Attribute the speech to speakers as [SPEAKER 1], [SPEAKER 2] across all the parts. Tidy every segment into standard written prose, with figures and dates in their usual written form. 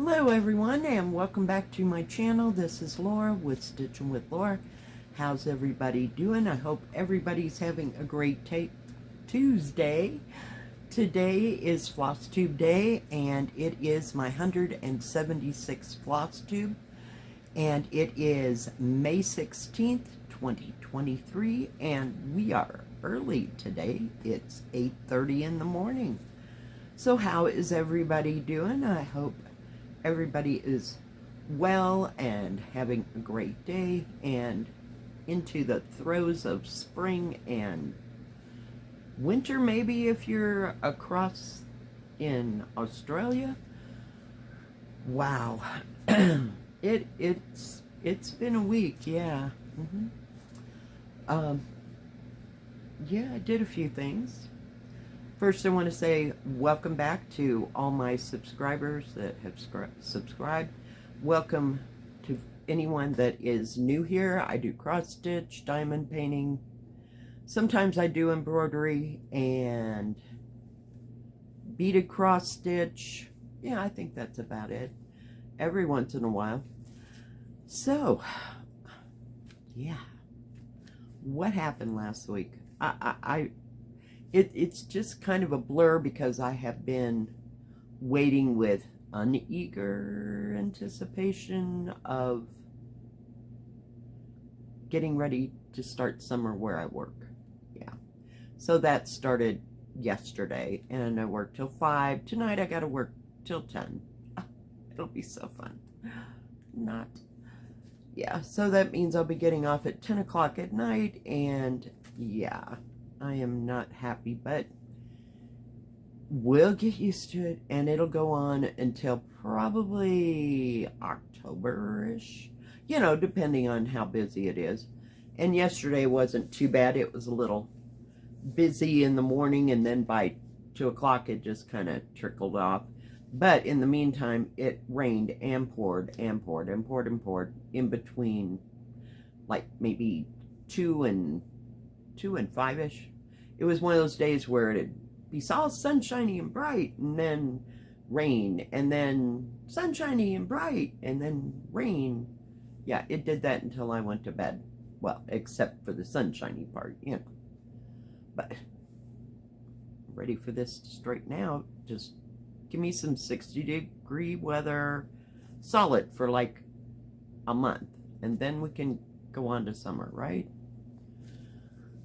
[SPEAKER 1] Hello everyone, and welcome back to my channel. This is Laura with Stitching with Laura. How's everybody doing? I hope everybody's having a great Tuesday. Today is Flosstube Day, and it is my 176th Flosstube, and it is May 16th, 2023, and we are early today. It's 8:30 in the morning. So how is everybody doing? I hope everybody is well and having a great day and into the throes of spring and winter, maybe if you're across in Australia. Wow. it's been a week, yeah. Yeah, I did a few things. First, I want to say welcome back to all my subscribers that have subscribed. Welcome to anyone that is new here. I do cross stitch, diamond painting. Sometimes I do embroidery and beaded cross stitch. Yeah, I think that's about it. Every once in a while. So, yeah. What happened last week? It's just kind of a blur because I have been waiting with uneager anticipation of getting ready to start summer where I work. Yeah. So that started yesterday, and I worked till 5. Tonight I got to work till 10. It'll be so fun. Not. Yeah, so that means I'll be getting off at 10 o'clock at night, and yeah. I am not happy, but we'll get used to it, and it'll go on until probably October-ish, you know, depending on how busy it is. And yesterday wasn't too bad. It was a little busy in the morning, and then by 2 o'clock it just kind of trickled off. But in the meantime, it rained and poured and poured and poured and poured in between, like maybe 2 and 5-ish. It was one of those days where it'd be all sunshiny and bright, and then rain, and then sunshiny and bright, and then rain. Yeah, it did that until I went to bed. Well, except for the sunshiny part, you know. But I'm ready for this to straighten out. Just give me some 60-degree weather, solid for like a month, and then we can go on to summer, right?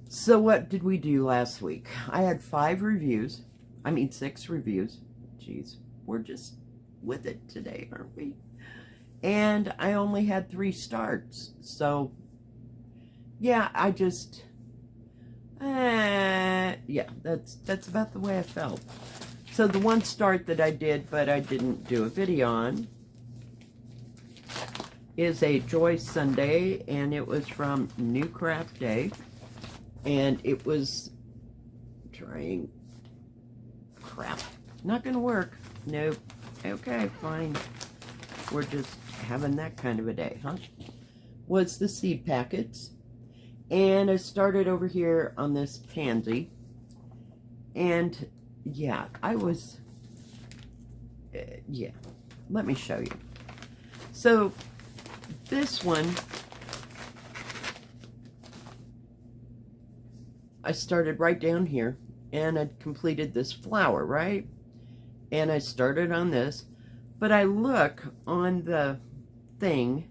[SPEAKER 1] So what did we do last week? I had 6 reviews. Jeez, we're just with it today, aren't we? And I only had 3 starts. So, yeah, I just, yeah, that's about the way I felt. So the one start that I did, but I didn't do a video on, is a Joy Sunday, and it was from New Craft Day. And it was trying, crap, not gonna work. Nope. Okay, fine. We're just having that kind of a day, huh? Was the seed packets. And I started over here on this pansy. And yeah, I was, yeah, let me show you. So this one, I started right down here, and I'd completed this flower, right? And I started on this, but I look on the thing,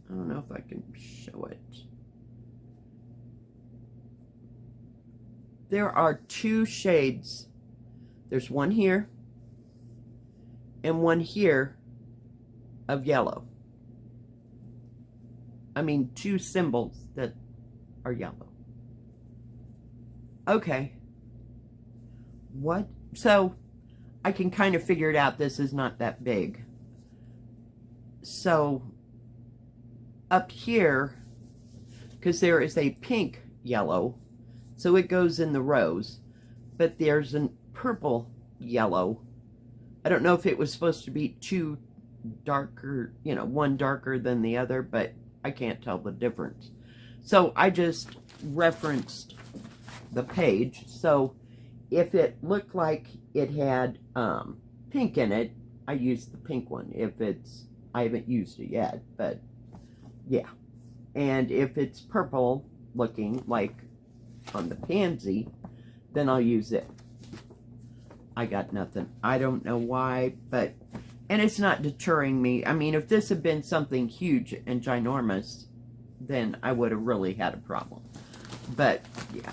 [SPEAKER 1] I don't know if I can show it. There are 2 shades. There's one here, and one here of yellow. I mean, 2 symbols that are yellow. Okay. What? So, I can kind of figure it out. This is not that big. So, up here, because there is a pink yellow, so it goes in the rows, but there's a purple yellow. I don't know if it was supposed to be 2 darker, you know, one darker than the other, but I can't tell the difference. So, I just referenced the page. So if it looked like it had pink in it, I use the pink one. If it's, I haven't used it yet, but yeah. And if it's purple looking, like on the pansy, then I'll use it. I got nothing. I don't know why, but, and it's not deterring me. I mean, if this had been something huge and ginormous, then I would have really had a problem. But, yeah.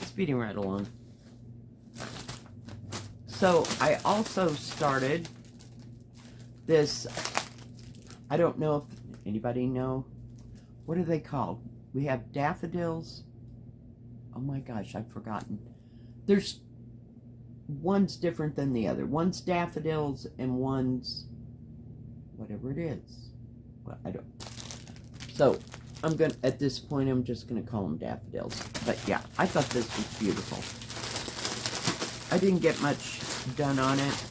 [SPEAKER 1] Speeding right along. So, I also started this, I don't know if anybody know, what are they called? We have daffodils. Oh my gosh, I've forgotten. There's, one's different than the other. One's daffodils and one's, whatever it is. Well, I don't. So, I'm going to, at this point, I'm just going to call them daffodils. But yeah, I thought this was beautiful. I didn't get much done on it.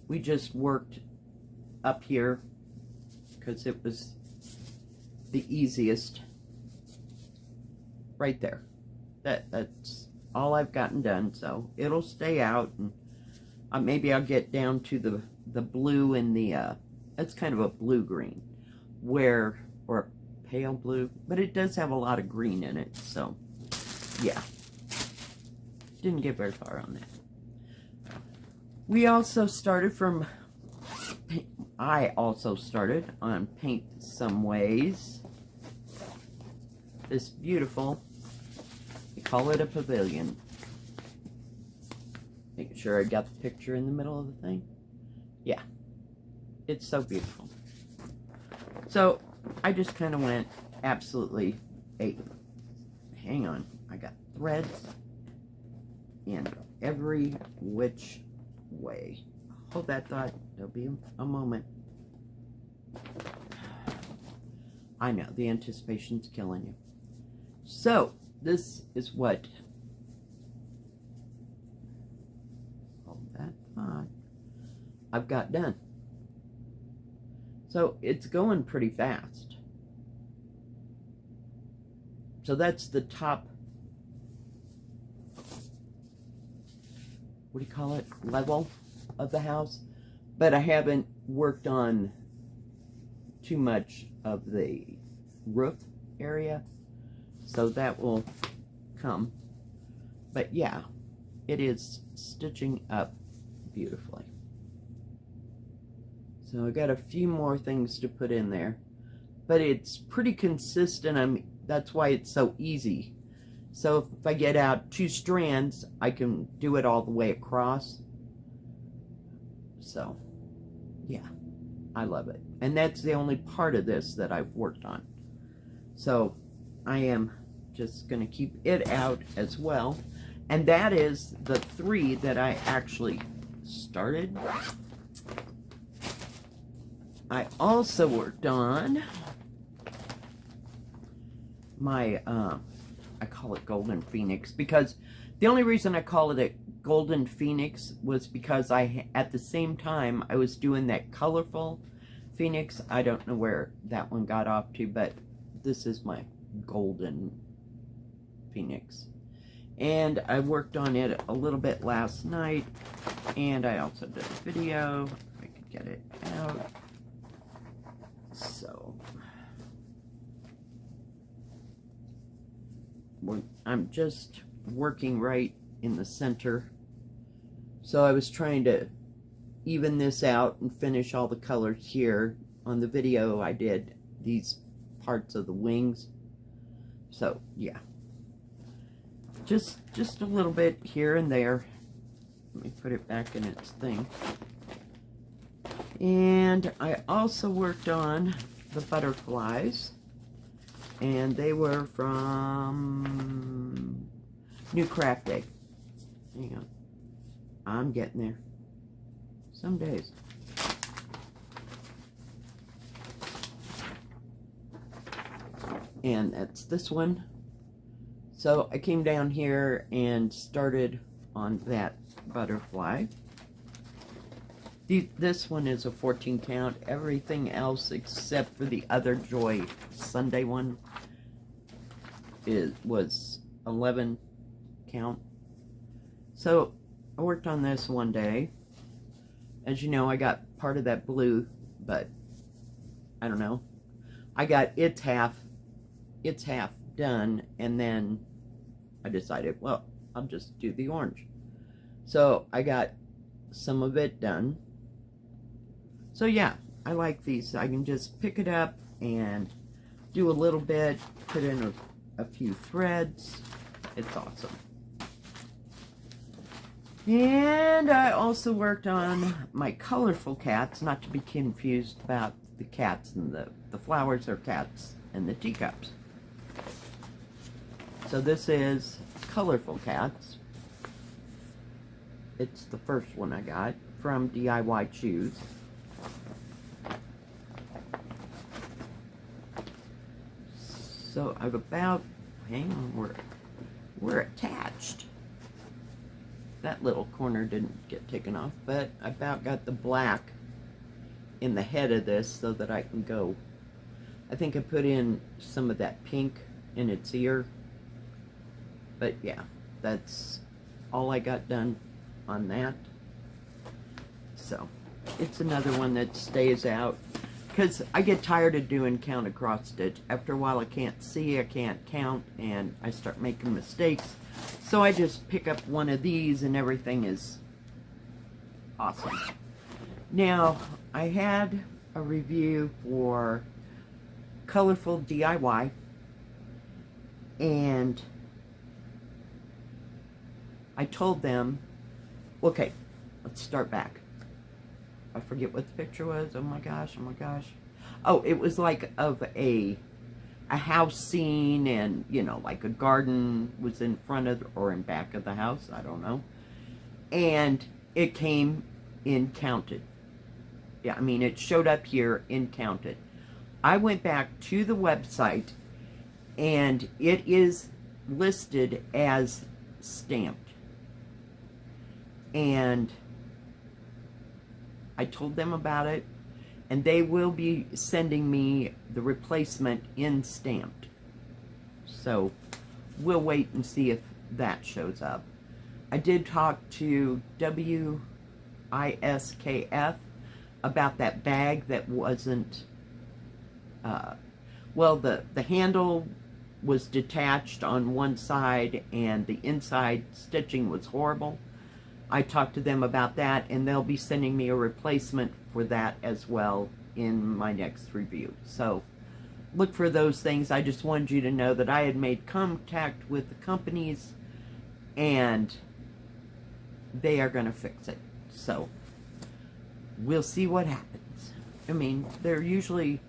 [SPEAKER 1] We just worked up here because it was the easiest. Right there. That's all I've gotten done, so it'll stay out, and maybe I'll get down to the blue and the it's kind of a blue-green, or pale blue, but it does have a lot of green in it, so yeah. Didn't get very far on that. We also started from, I also started on Paint Some Ways. This beautiful, we call it a pavilion. Making sure I got the picture in the middle of the thing. Yeah, it's so beautiful. So I just kind of went absolutely ape. Hang on, I got threads in every which way. Hold that thought, there'll be a moment. I know, the anticipation's killing you. So, this is what, hold that thought, I've got done. So, it's going pretty fast. So that's the top, what do you call it, level of the house. But I haven't worked on too much of the roof area. So that will come. But yeah, it is stitching up beautifully. So I got a few more things to put in there. But it's pretty consistent. I mean, that's why it's so easy. So if I get out 2 strands, I can do it all the way across. So, yeah, I love it. And that's the only part of this that I've worked on. So, I am just going to keep it out as well. And that is the 3 that I actually started. I also worked on my, I call it Golden Phoenix, because the only reason I call it a Golden Phoenix was because at the same time, I was doing that colorful Phoenix. I don't know where that one got off to, but this is my Golden Phoenix. And I worked on it a little bit last night, and I also did a video. If I could get it out. So, I'm just working right in the center. So I was trying to even this out and finish all the colors here. On the video I did these parts of the wings. So yeah, just a little bit here and there. Let me put it back in its thing. And I also worked on the butterflies, and they were from New Craft Day. Hang on, I'm getting there. Some days. And that's this one. So I came down here and started on that butterfly. This one is a 14 count. Everything else except for the other Joy Sunday one was 11 count. So I worked on this one day. As you know, I got part of that blue, but I don't know. I got its half done, and then I decided, well, I'll just do the orange. So I got some of it done. So yeah, I like these. I can just pick it up and do a little bit, put in a few threads. It's awesome. And I also worked on my colorful cats, not to be confused about the cats and the flowers are cats and the teacups. So this is colorful cats. It's the first one I got from DIY Choose. So I've about, hang on, we're attached. That little corner didn't get taken off, but I about got the black in the head of this so that I can go. I think I put in some of that pink in its ear. But yeah, that's all I got done on that. So it's another one that stays out, because I get tired of doing count across stitch. After a while I can't see, I can't count, and I start making mistakes. So I just pick up one of these and everything is awesome. Now, I had a review for Colorful DIY, and I told them, okay, let's start back. I forget what the picture was. Oh my gosh, oh my gosh. Oh, it was like of a house scene, and you know, like a garden was in front of or in back of the house, I don't know. And it came in counted. Yeah, I mean, it showed up here in counted. I went back to the website and it is listed as stamped. And I told them about it, and they will be sending me the replacement in stamped. So we'll wait and see if that shows up. I did talk to WISKF about that bag that wasn't, well, the handle was detached on one side and the inside stitching was horrible. I talked to them about that, and they'll be sending me a replacement for that as well in my next review. So look for those things. I just wanted you to know that I had made contact with the companies and they are going to fix it. So we'll see what happens. I mean, they're usually,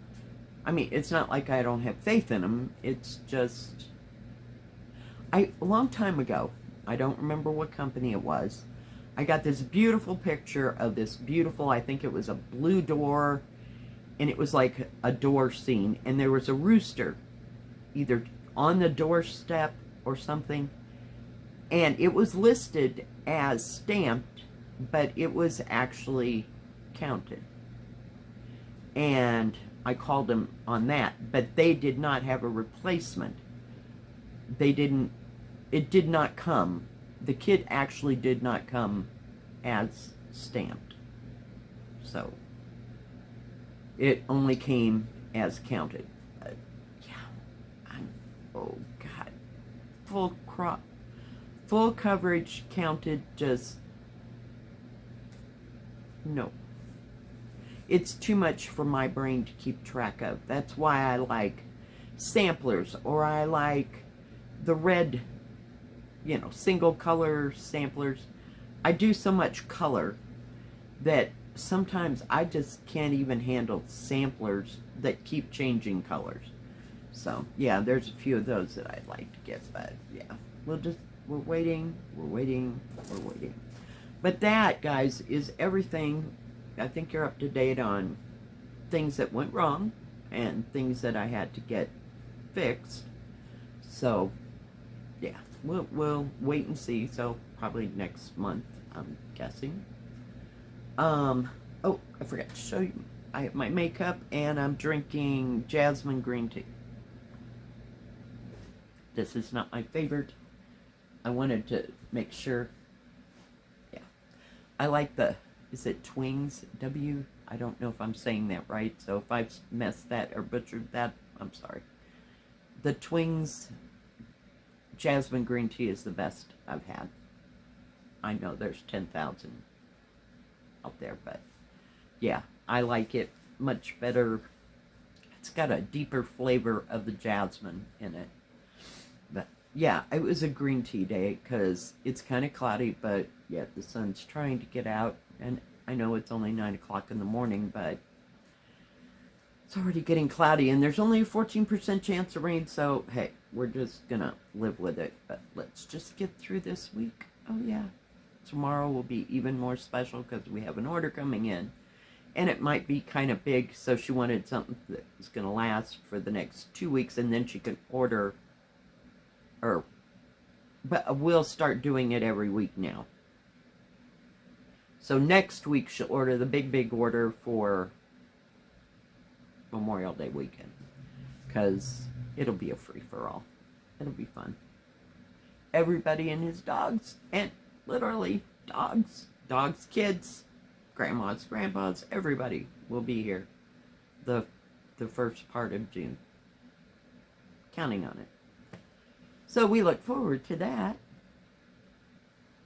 [SPEAKER 1] I mean, it's not like I don't have faith in them. It's just, a long time ago, I don't remember what company it was, I got this beautiful picture of this beautiful, I think it was a blue door, and it was like a door scene, and there was a rooster either on the doorstep or something, and it was listed as stamped, but it was actually counted. And I called them on that, but they did not have a replacement. They didn't, it did not come. The kit actually did not come as stamped. So it only came as counted. Yeah, oh God, full coverage counted, just no. It's too much for my brain to keep track of. That's why I like samplers, or I like the red, you know, single color samplers. I do so much color that sometimes I just can't even handle samplers that keep changing colors. So yeah, there's a few of those that I'd like to get, but yeah, we're waiting. But that, guys, is everything. I think you're up to date on things that went wrong and things that I had to get fixed. So yeah, we'll wait and see. So probably next month, I'm guessing. Oh, I forgot to show you. I have my makeup, and I'm drinking jasmine green tea. This is not my favorite. I wanted to make sure. Yeah, I like the, is it Twings? I don't know if I'm saying that right, so if I've messed that or butchered that, I'm sorry. The Twings jasmine green tea is the best I've had. I know there's 10,000 out there, but yeah, I like it much better. It's got a deeper flavor of the jasmine in it. But yeah, it was a green tea day because it's kind of cloudy, but yeah, the sun's trying to get out, and I know it's only 9 o'clock in the morning, but it's already getting cloudy, and there's only a 14% chance of rain, so hey, we're just gonna live with it. But let's just get through this week. Oh yeah, tomorrow will be even more special because we have an order coming in, and it might be kind of big, so she wanted something that was gonna last for the next 2 weeks, and then she could order, but we'll start doing it every week now. So next week she'll order the big order for Memorial Day weekend, because it'll be a free-for-all. It'll be fun. Everybody and his dogs, and literally dogs, kids, grandmas, grandpas, everybody will be here the first part of June. Counting on it. So we look forward to that.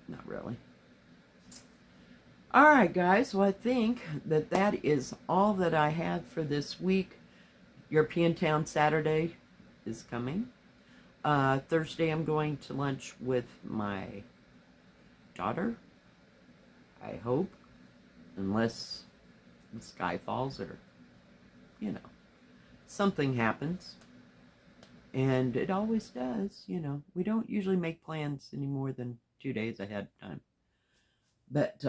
[SPEAKER 1] Not really. Alright guys, well I think that is all that I have for this week. European Town Saturday is coming. Thursday I'm going to lunch with my daughter, I hope, unless the sky falls or, you know, something happens. And it always does, you know. We don't usually make plans any more than 2 days ahead of time. But,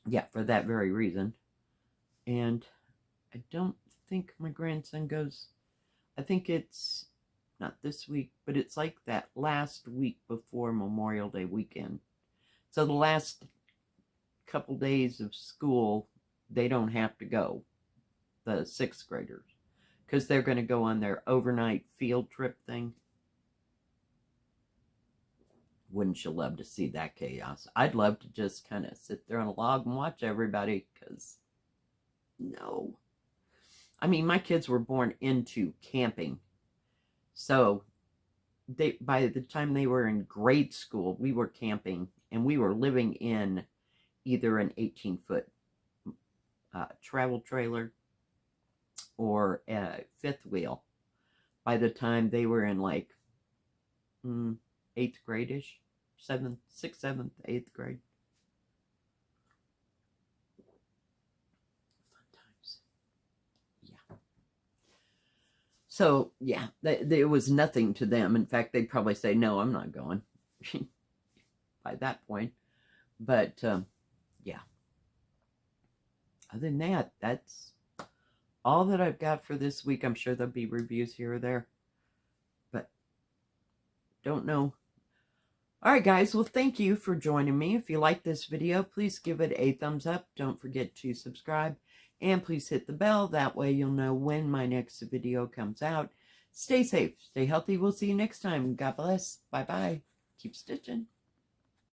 [SPEAKER 1] yeah, for that very reason. And I don't think my grandson goes, I think it's not this week, but it's like that last week before Memorial Day weekend. So the last couple days of school, they don't have to go, the 6th graders, because they're going to go on their overnight field trip thing. Wouldn't you love to see that chaos? I'd love to just kind of sit there on a log and watch everybody, because no. I mean, my kids were born into camping. So by the time they were in grade school, we were camping, and we were living in either an 18-foot travel trailer or a fifth wheel by the time they were in like 8th grade-ish, 6th, 7th, 8th grade. Fun times. Yeah. So, yeah, there was nothing to them. In fact, they'd probably say, no, I'm not going by that point. But, yeah. Other than that, that's all that I've got for this week. I'm sure there'll be reviews here or there, but don't know. All right, guys. Well, thank you for joining me. If you like this video, please give it a thumbs up. Don't forget to subscribe, and please hit the bell. That way you'll know when my next video comes out. Stay safe. Stay healthy. We'll see you next time. God bless. Bye-bye. Keep stitching.